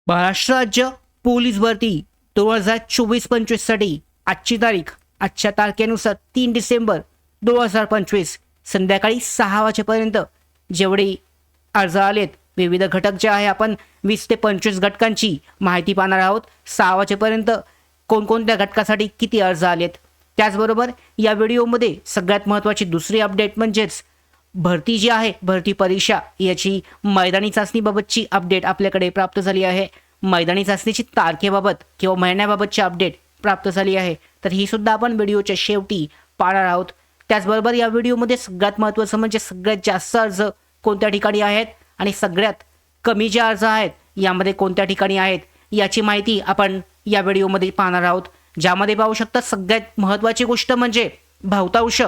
महाराष्ट्र राज्य पोलीस भरती 2024-25 साठी आजची तारीख आजच्या तारखेनुसार 3 डिसेंबर 2025 संध्याकाळी 6 वाजेपर्यंत जेवढे अर्ज आलेत विविध घटक जे आहे आपण 20 ते 25 घटकांची माहिती पाहणार आहोत. 6 वाजेपर्यंत कोणकोणत्या घटकासाठी किती अर्ज आलेत. त्याचबरोबर या व्हिडिओमध्ये सगळ्यात महत्त्वाची दुसरी अपडेट म्हणजेच भरती जी आहे भरती परीक्षा याची मैदानी चाचणीबाबतची अपडेट आपल्याकडे प्राप्त झाली आहे. मैदानी चाचणीची तारखेबाबत किंवा महिन्याबाबतची अपडेट प्राप्त झाली आहे. तर ही सुद्धा आपण व्हिडिओच्या शेवटी पाहणार आहोत. त्याचबरोबर या व्हिडिओमध्ये सगळ्यात महत्त्वाचं म्हणजे सगळ्यात जास्त अर्ज कोणत्या ठिकाणी आहेत आणि सगळ्यात कमी जे अर्ज आहेत यामध्ये कोणत्या ठिकाणी आहेत याची माहिती आपण या व्हिडिओमध्ये पाहणार आहोत. ज्यामध्ये पाहू शकता सगळ्यात महत्त्वाची गोष्ट म्हणजे बहुतांश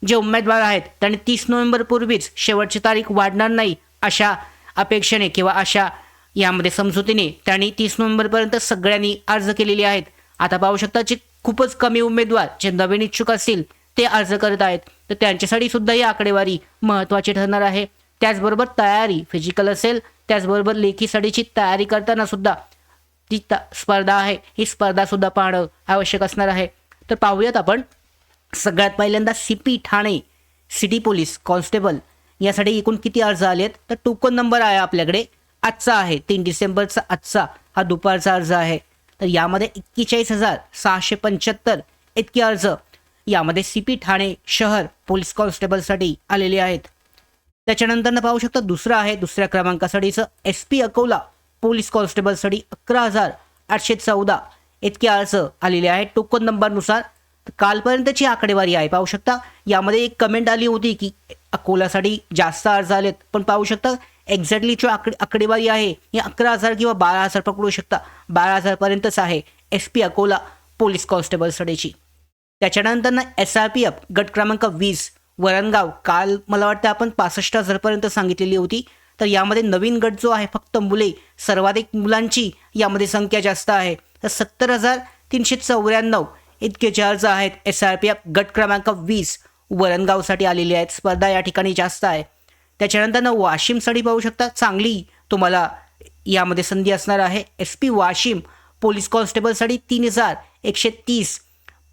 जे उमेदवार आहेत त्यांनी 30 नोव्हेंबरपूर्वीच शेवटची तारीख वाढणार नाही अशा अपेक्षेने किंवा अशा यामध्ये समजुतीने त्यांनी 30 नोव्हेंबरपर्यंत सगळ्यांनी अर्ज केलेले आहेत. आता पाहू शकता जे खूपच कमी उमेदवार जे नवीन इच्छुक असतील ते अर्ज करत आहेत तर त्यांच्यासाठी सुद्धा ही आकडेवारी महत्त्वाची ठरणार आहे. त्याचबरोबर तयारी फिजिकल असेल त्याचबरोबर लेखीसाठीची तयारी करताना सुद्धा ती स्पर्धा आहे ही स्पर्धा सुद्धा पाहणं आवश्यक असणार आहे. तर पाहूयात आपण सगळ्यात पहिल्यांदा CP Thane city police constable यासाठी एकूण किती अर्ज आलेत. तर टोकन नंबर आहे आपल्याकडे आजचा आहे 3 डिसेंबरचा आजचा हा दुपारचा अर्ज आहे. तर यामध्ये 41,675 इतके अर्ज यामध्ये CP ठाणे शहर पोलीस कॉन्स्टेबलसाठी आलेले आहेत. त्याच्यानंतर पाहू शकता दुसरं आहे दुसऱ्या क्रमांकासाठीचं SP अकोला पोलीस कॉन्स्टेबलसाठी 11,814 इतके अर्ज आलेले आहेत टोकन नंबरनुसार. कालपर्यंतची आकडेवारी आहे पाहू शकता. यामध्ये एक कमेंट आली होती की अकोलासाठी जास्त अर्ज आलेत पण पाहू शकता एक्झॅक्टली जो आकडेवारी आहे ही 11,000 किंवा 12,000 पकडू शकता 12,000 पर्यंतच आहे SP अकोला पोलीस कॉन्स्टेबलसाठीची. त्याच्यानंतर SRPF गट क्रमांक 20 वरणगाव काल मला वाटतं आपण 65,000 पर्यंत सांगितलेली होती. तर यामध्ये नवीन गट जो आहे फक्त मुले सर्वाधिक मुलांची यामध्ये संख्या जास्त आहे. तर 70,394 इतके जे अर्ज आहेत SRPF गट क्रमांक 20 वरणगावसाठी आलेले आहेत. स्पर्धा या ठिकाणी जास्त आहे. त्याच्यानंतर वाशिमसाठी पाहू शकता चांगली तुम्हाला यामध्ये संधी असणार आहे. SP वाशिम पोलीस कॉन्स्टेबलसाठी 3,130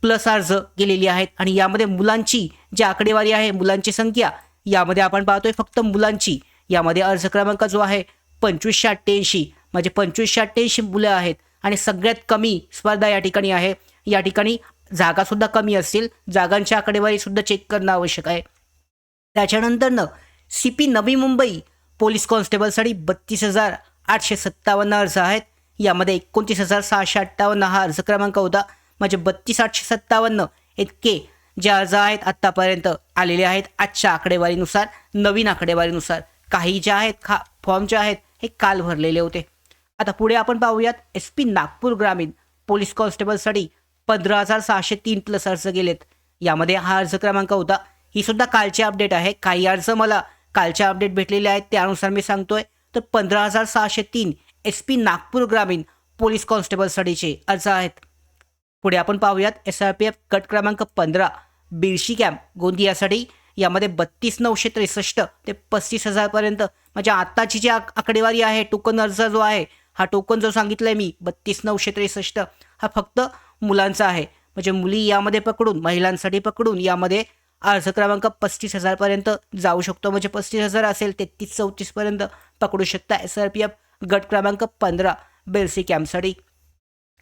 प्लस अर्ज गेलेली आहेत आणि यामध्ये मुलांची जी आकडेवारी आहे मुलांची संख्या यामध्ये आपण पाहतोय फक्त मुलांची यामध्ये अर्ज क्रमांक जो आहे 2588 म्हणजे 2588 मुलं आहेत आणि सगळ्यात कमी स्पर्धा या ठिकाणी आहे. या ठिकाणी जागासुद्धा कमी असतील जागांची आकडेवारी सुद्धा चेक करणं आवश्यक आहे. त्याच्यानंतर CP नवी मुंबई पोलीस कॉन्स्टेबलसाठी 32,857 अर्ज आहेत. यामध्ये 29,658 हा अर्ज क्रमांक होता म्हणजे 32,857 इतके जे अर्ज आहेत आत्तापर्यंत आलेले आहेत आजच्या आकडेवारीनुसार नवीन आकडेवारीनुसार. काही जे आहेत फॉर्म जे आहेत हे काल भरलेले होते. आता पुढे आपण पाहूयात SP नागपूर ग्रामीण पोलीस कॉन्स्टेबलसाठी 15,603 प्लस अर्ज गेलेत. यामध्ये हा अर्ज क्रमांक होता. ही सुद्धा कालची अपडेट आहे. काही अर्ज मला कालच्या अपडेट भेटलेले आहेत त्यानुसार मी सांगतोय. तर 15,603 SP नागपूर ग्रामीण पोलीस कॉन्स्टेबलसाठीचे अर्ज आहेत. पुढे आपण पाहूयात SRPF गट क्रमांक 15 बिरशी कॅम्प गोंदियासाठी. यामध्ये 32,963 ते 35,000 पर्यंत म्हणजे आत्ताची जी आकडेवारी आहे टोकन अर्ज जो आहे हा टोकन जो सांगितलाय मी 32,963 हा फक्त मुलांचा आहे. म्हणजे मुली यामध्ये पकडून महिलांसाठी पकडून यामध्ये अर्ज क्रमांक 35,000 पर्यंत जाऊ शकतो. म्हणजे 35,000 असेल 33-34 पर्यंत पकडू शकता SRPF गट क्रमांक 15 बिरसी कॅम्पसाठी.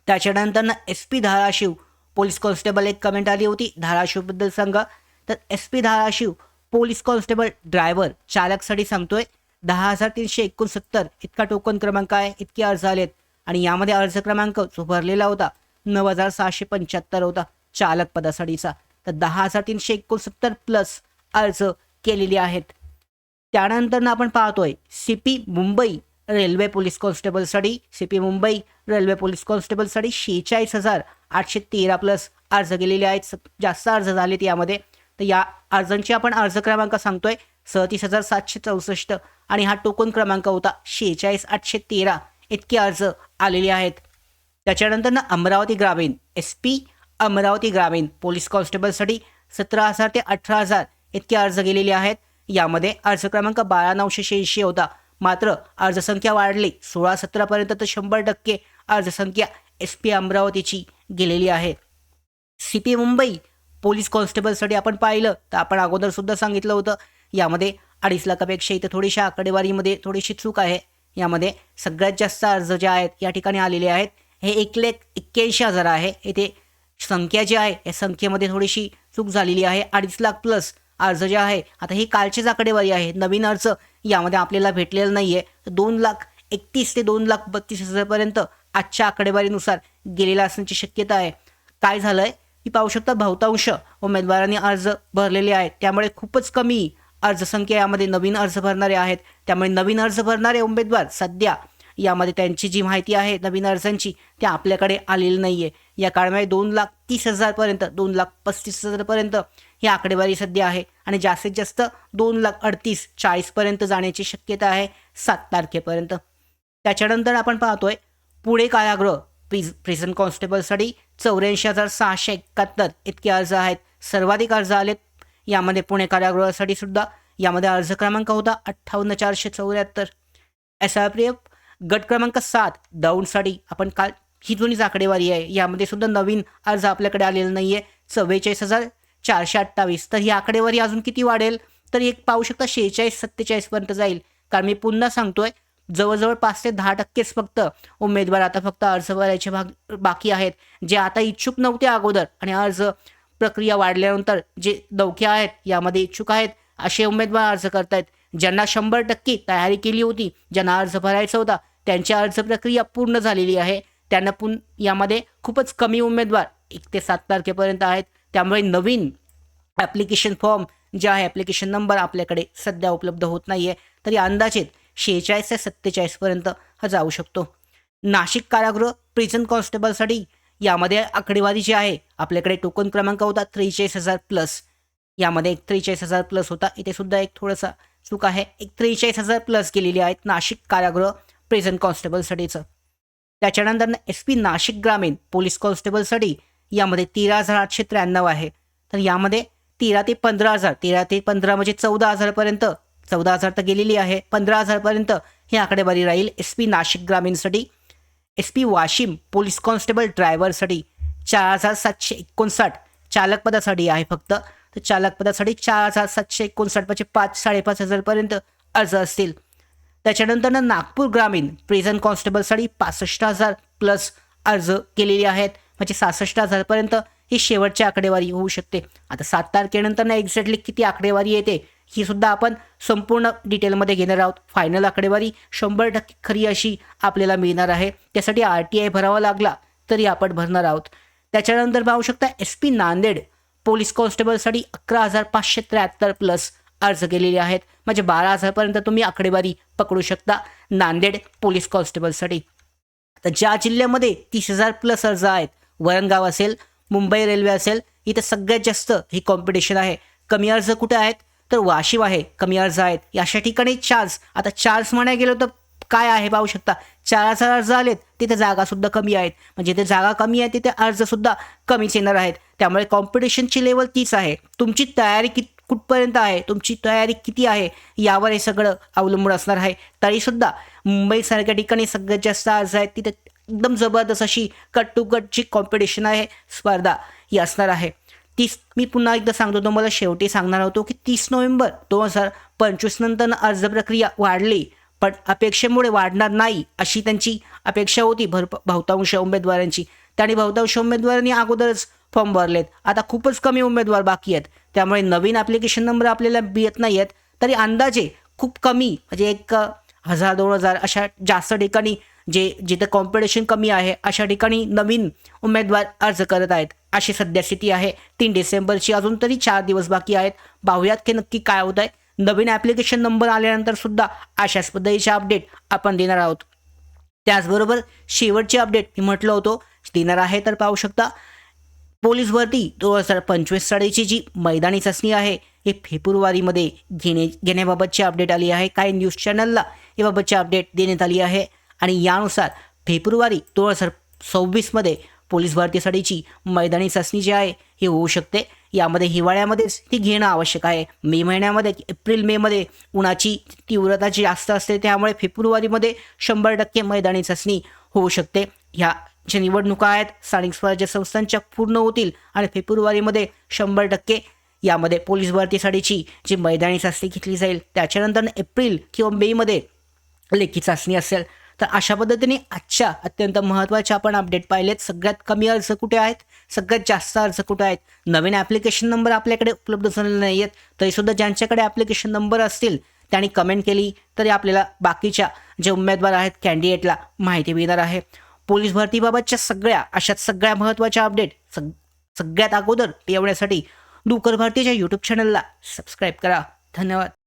त्याच्यानंतर SP धाराशिव पोलीस कॉन्स्टेबल एक कमेंट आली होती धाराशिवबद्दल सांगा. तर SP Dharashiv police constable driver चालकसाठी सांगतोय 10,369 इतका टोकन क्रमांक आहे इतके अर्ज आलेत आणि यामध्ये अर्ज क्रमांक जो भरलेला होता 9,675 होता चालक पदासाठीचा. तर 10,369 प्लस अर्ज केलेले आहेत. त्यानंतर आपण पाहतोय CP मुंबई रेल्वे पोलीस कॉन्स्टेबलसाठी CP मुंबई रेल्वे पोलीस कॉन्स्टेबलसाठी 46,813 प्लस अर्ज गेलेले आहेत. जास्त अर्ज झालेत यामध्ये. तर या अर्जांची आपण अर्ज क्रमांक सांगतोय 37,764 आणि हा टोकन क्रमांक होता 46,813 इतके अर्ज आलेले आहेत. त्याच्यानंतर अमरावती ग्रामीण SP अमरावती ग्रामीण पोलीस कॉन्स्टेबलसाठी 17,000 ते 18,000 इतके अर्ज गेलेले आहेत. यामध्ये अर्ज क्रमांक 12,986 होता मात्र अर्जसंख्या वाढली 16-17पर्यंत तर 100% अर्जसंख्या SP अमरावतीची गेलेली आहे. CP मुंबई पोलीस कॉन्स्टेबलसाठी आपण पाहिलं तर आपण अगोदर सुद्धा सांगितलं होतं यामध्ये 2.5 लाखापेक्षा इथे थोडीशी आकडेवारीमध्ये थोडीशी चूक आहे. यामध्ये सगळ्यात जास्त अर्ज जे आहेत या ठिकाणी आलेले आहेत हे 1,81,000 आहे. इथे संख्या जी आहे या संख्येमध्ये थोडीशी चूक झालेली आहे. 2.5 लाख प्लस अर्ज जे आहे आता ही कालचीच आकडेवारी आहे. नवीन अर्ज यामध्ये आपल्याला भेटलेला नाही आहे. 2,31,000 ते 2,32,000 पर्यंत आजच्या आकडेवारीनुसार गेलेला असण्याची शक्यता आहे. काय झालं आहे की पाहू शकता बहुतांश उमेदवारांनी अर्ज भरलेले आहेत त्यामुळे खूपच कमी अर्जसंख्या यामध्ये नवीन अर्ज भरणारे आहेत. त्यामुळे नवीन अर्ज भरणारे उमेदवार सध्या यामध्ये त्यांची जी माहिती आहे नवीन अर्जांची त्या आपल्याकडे आलेली नाही आहे. या काळामध्ये 2,30,000 पर्यंत 2,35,000 पर्यंत ही आकडेवारी सध्या आहे आणि जास्तीत जास्त 2,38,40 पर्यंत जाण्याची शक्यता आहे 7 तारखेपर्यंत. त्याच्यानंतर आपण पाहतोय पुणे कारागृह प्रिझन कॉन्स्टेबलसाठी 84,671 इतके अर्ज आहेत. सर्वाधिक अर्ज आलेत यामध्ये पुणे कारागृहासाठी सुद्धा. यामध्ये अर्ज क्रमांक होता 58,474. SRPF गट क्रमांक 7 दौंडसाठी आपण काल ही जुनीच आकडेवारी आहे. यामध्ये सुद्धा नवीन अर्ज आपल्याकडे आलेला नाही आहे 44,428. तर ही आकडेवारी अजून किती वाढेल तर एक पाहू शकता 46-47 पर्यंत जाईल. कारण मी पुन्हा सांगतोय जवळजवळ 5 ते 10% फक्त उमेदवार आता फक्त अर्ज भरायचे बाकी आहेत. जे आता इच्छुक नव्हते अगोदर आणि अर्ज प्रक्रिया वाढल्यानंतर जे दौखे आहेत यामध्ये इच्छुक आहेत असे उमेदवार अर्ज करतायत. ज्यांना 100% तयारी केली होती, ज्यांना अर्ज भरायचा होता त्यांची अर्ज प्रक्रिया पूर्ण झालेली आहे. त्यांना यामध्ये खूपच कमी उमेदवार 1 ते 7 तारखेपर्यंत आहेत. त्यामुळे नवीन ॲप्लिकेशन फॉर्म जे आहे ॲप्लिकेशन नंबर आपल्याकडे सध्या उपलब्ध होत नाही आहे. तरी अंदाजित 46 ते 47 पर्यंत हा जाऊ शकतो. नाशिक कारागृह प्रिझन कॉन्स्टेबलसाठी यामध्ये आकडेवारी जी आहे आपल्याकडे टोकन क्रमांक होता 43,000 प्लस. यामध्ये 43,000 प्लस होता. इथे सुद्धा एक थोडासा चूक आहे. 43,000 प्लस गेलेली आहेत नाशिक कारागृह प्रिझन कॉन्स्टेबलसाठीचं. त्याच्यानंतर SP नाशिक ग्रामीण पोलीस कॉन्स्टेबलसाठी यामध्ये 13,893 आहे. तर यामध्ये 13 ते 15,000 13 ते 15 म्हणजे 14,000 पर्यंत 14,000 तर गेलेली आहे. 15,000 पर्यंत ही आकडेवारी राहील SP नाशिक ग्रामीणसाठी. SP वाशिम पोलीस कॉन्स्टेबल ड्रायव्हरसाठी 4,759 चालक पदासाठी आहे फक्त. तर चालक पदासाठी 4,759 म्हणजे 5,500 पर्यंत अर्ज असतील. त्याच्यानंतर नागपूर ग्रामीण प्रिझन कॉन्स्टेबलसाठी 65,000 प्लस अर्ज केलेले आहेत म्हणजे 66,000 पर्यंत ही शेवटची आकडेवारी होऊ शकते. आता 7 तारखेनंतर एक्झॅक्टली किती आकडेवारी येते ही सुद्धा आपण संपूर्ण डिटेलमध्ये घेणार आहोत. फायनल आकडेवारी 100% खरी अशी आपल्याला मिळणार आहे. त्यासाठी RTI भरावा लागला तरी आपण भरणार आहोत. त्याच्यानंतर पाहू शकता SP नांदेड पोलीस कॉन्स्टेबलसाठी 11,573 प्लस अर्ज केलेले आहेत म्हणजे 12,000 पर्यंत तुम्ही आकडेवारी पकडू शकता नांदेड पोलीस कॉन्स्टेबलसाठी. तर ज्या जिल्ह्यामध्ये 30,000 प्लस अर्ज आहेत वरणगाव असेल मुंबई रेल्वे असेल इथे सगळ्यात जास्त ही कॉम्पिटिशन आहे. कमी अर्ज कुठे आहेत तर वाशिम आहे कमी अर्ज आहेत. अशा ठिकाणी चार्ज आता चार्ज म्हणायला गेलो तर काय आहे पाहू शकता 4,000 अर्ज आलेत तिथे जागासुद्धा कमी आहेत म्हणजे जिथे जागा कमी आहे तिथे अर्जसुद्धा कमीच येणार आहेत. त्यामुळे कॉम्पिटिशनची लेवल तीच आहे. तुमची तयारी कुठपर्यंत आहे तुमची तयारी किती आहे यावर हे सगळं अवलंबून असणार आहे. तरीसुद्धा मुंबईसारख्या ठिकाणी सगळ्यात जास्त अर्ज आहेत तिथे एकदम जबरदस्त अशी कट टू कटची कॉम्पिटिशन आहे स्पर्धा ही असणार आहे. मी पुन्हा एकदा सांगतो तुम्हाला शेवटी सांगणार होतो की 30 नोव्हेंबर 2025 नंतर अर्ज प्रक्रिया वाढली पण अपेक्षेमुळे वाढणार नाही अशी त्यांची अपेक्षा होती बहुतांश उमेदवारांची. त्यांनी बहुतांश उमेदवारांनी अगोदरच फॉर्म भरलेत. आता खूपच कमी उमेदवार बाकी आहेत त्यामुळे नवीन ॲप्लिकेशन नंबर आपल्याला मिळत नाही आहेत. तरी अंदाजे खूप कमी म्हणजे 1,000-2,000 अशा जास्त ठिकाणी जिथे कॉम्पिटिशन कमी आहे अशा ठिकाणी नवीन उमेदवार अर्ज करत आहेत अशी सध्या स्थिती आहे. 3 डिसेंबरची अजून तरी 4 दिवस बाकी आहेत. पाहूयात की नक्की काय होत आहे. नवीन ॲप्लिकेशन नंबर आल्यानंतर सुद्धा अशाच पद्धतीचे अपडेट आपण देणार आहोत. त्याचबरोबर शेवटची अपडेट मी म्हटलं होतो देणार आहे तर पाहू शकता पोलीस भरती 2025 सालीची जी मैदानी चाचणी आहे हे फेब्रुवारीमध्ये घेण्याबाबतची अपडेट आली आहे. काही न्यूज चॅनलला याबाबतची अपडेट देण्यात आली आहे आणि यानुसार फेब्रुवारी 2026मध्ये पोलीस भरतीसाठीची मैदानी चाचणी जी आहे ही होऊ शकते. यामध्ये हिवाळ्यामध्येच ती घेणं आवश्यक आहे. मे महिन्यामध्ये एप्रिल मेमध्ये उन्हाची तीव्रता जी जास्त असते त्यामुळे फेब्रुवारीमध्ये 100% मैदानी चाचणी होऊ शकते. ह्या ज्या निवडणुका आहेत स्थानिक स्वराज्य संस्थांच्या पूर्ण होतील आणि फेब्रुवारीमध्ये 100% यामध्ये पोलीस भरतीसाठीची जी मैदानी चाचणी घेतली जाईल. त्याच्यानंतर एप्रिल किंवा मेमध्ये लेखी चाचणी असेल. तर अशा पद्धतीने आजच्या अत्यंत महत्त्वाच्या आपण अपडेट पाहिलेत. सगळ्यात कमी अर्ज कुठे आहेत, सगळ्यात जास्त अर्ज कुठे आहेत. नवीन ॲप्लिकेशन नंबर आपल्याकडे उपलब्ध झालेले नाही आहेत. तरीसुद्धा ज्यांच्याकडे ॲप्लिकेशन नंबर असतील त्यांनी कमेंट केली तरी आपल्याला बाकीच्या जे उमेदवार आहेत कॅन्डिडेटला माहिती मिळणार आहे. पोलीस भरतीबाबतच्या सगळ्या महत्त्वाच्या अपडेट सगळ्यात अगोदर येण्यासाठी डुकर भारतीच्या यूट्यूब चॅनलला सबस्क्राईब करा. धन्यवाद.